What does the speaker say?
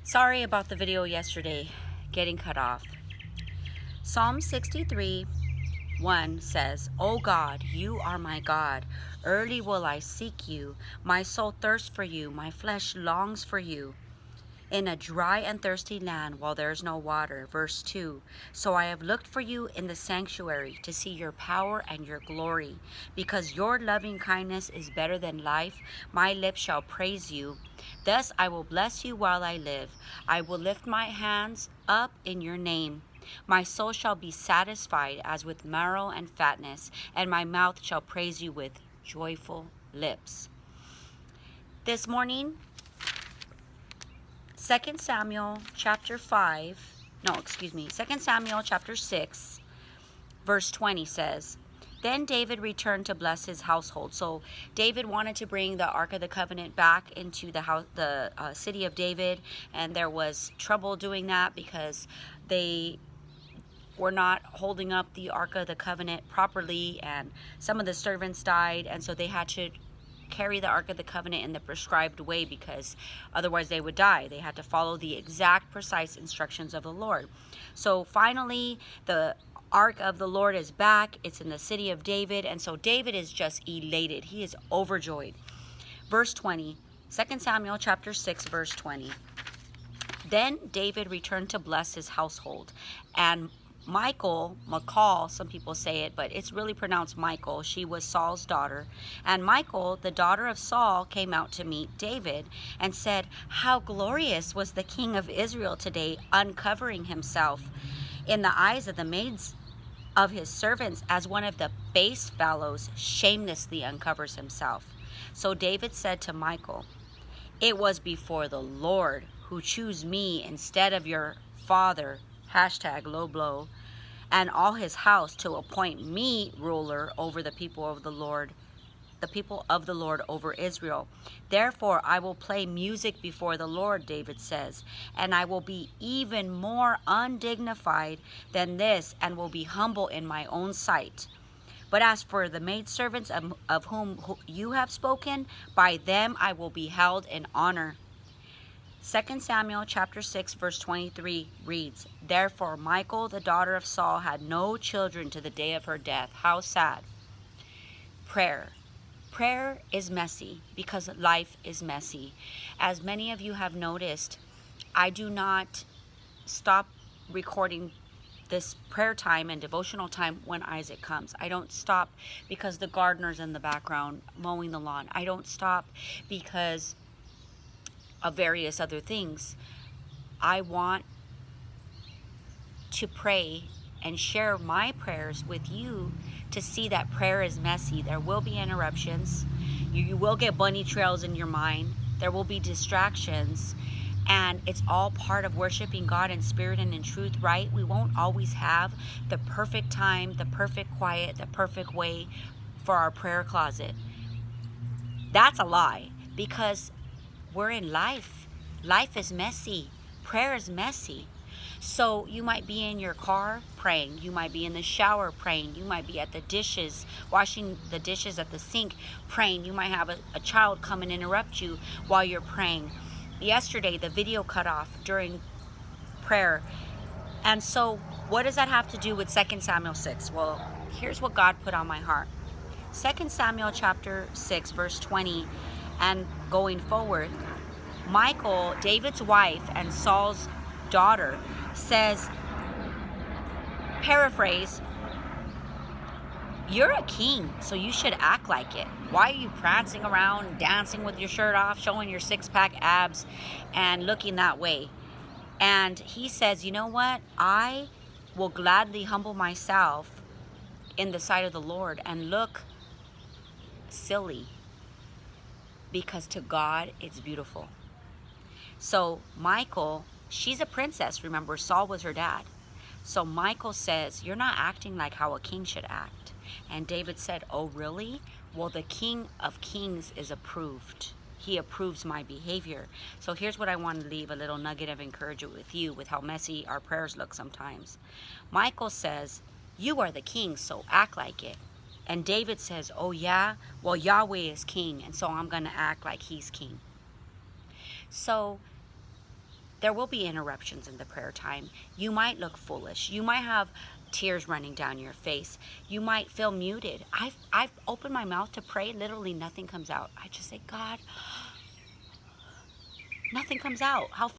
Sorry about the video yesterday getting cut off. Psalm 63:1 says, O God, you are my God. Early will I seek you. My soul thirsts for you. My flesh longs for you in a dry and thirsty land while there is no water. Verse 2, so I have looked for you in the sanctuary to see your power and your glory. Because your loving kindness is better than life, my lips shall praise you. Thus I will bless you while I live. I will lift my hands up in your name. My soul shall be satisfied as with marrow and fatness, and my mouth shall praise you with joyful lips. This morning, 2 Samuel chapter 6, verse 20 says, Then David returned to bless his household. So David wanted to bring the Ark of the Covenant back into the city of David, and there was trouble doing that because they were not holding up the Ark of the Covenant properly, and some of the servants died, and so they had to carry the Ark of the Covenant in the prescribed way because otherwise they would die. They had to follow the exact precise instructions of the Lord. So finally the Ark of the Lord is back. It's in the city of David, and so David is just elated. He is overjoyed. Verse 20, 2 Samuel chapter 6 verse 20. Then David returned to bless his household, and Michal, some people say it, but it's really pronounced Michal. She was Saul's daughter. And Michal, the daughter of Saul, came out to meet David and said, How glorious was the king of Israel today, uncovering himself in the eyes of the maids of his servants, as one of the base fellows shamelessly uncovers himself. So David said to Michal, It was before the Lord who chose me instead of your father, #low blow, and all his house, to appoint me ruler over the people of the Lord over Israel. Therefore I will play music before the Lord, David says, and I will be even more undignified than this, and will be humble in my own sight. But as for the maidservants of whom you have spoken, by them I will be held in honor. 2 Samuel chapter 6 verse 23 reads, Therefore Michal, the daughter of Saul, had no children to the day of her death. How sad. Prayer. Prayer is messy because life is messy. As many of you have noticed, I do not stop recording this prayer time and devotional time when Isaac comes. I don't stop because the gardener's in the background mowing the lawn. I don't stop because of various other things. I want to pray and share my prayers with you to see that prayer is messy. There will be interruptions. You will get bunny trails in your mind. There will be distractions. And it's all part of worshiping God in spirit and in truth, right? We won't always have the perfect time, the perfect quiet, the perfect way for our prayer closet. That's a lie, because we're in life. Life is messy. Prayer is messy. So you might be in your car praying. You might be in the shower praying. You might be at the dishes, washing the dishes at the sink praying. You might have a child come and interrupt you while you're praying. Yesterday, the video cut off during prayer. And so what does that have to do with 2 Samuel 6? Well, here's what God put on my heart. 2 Samuel chapter 6, verse 20, and going forward, Michal, David's wife and Saul's daughter, says, paraphrase, You're a king, so you should act like it. Why are you prancing around, dancing with your shirt off, showing your six-pack abs, and looking that way? And he says, you know what? I will gladly humble myself in the sight of the Lord and look silly, because to God it's beautiful. So Michal, she's a princess. Remember, Saul was her dad. So Michal says, you're not acting like how a king should act. And David said, oh, really? Well, the King of Kings is approved. He approves my behavior. So here's what I want to leave a little nugget of encouragement with you, with how messy our prayers look sometimes. Michal says, you are the king, so act like it. And David says, oh yeah? Well, Yahweh is king, and so I'm going to act like he's king. So there will be interruptions in the prayer time. You might look foolish. You might have tears running down your face. You might feel muted. I've opened my mouth to pray. Literally nothing comes out. I just say, God, nothing comes out. How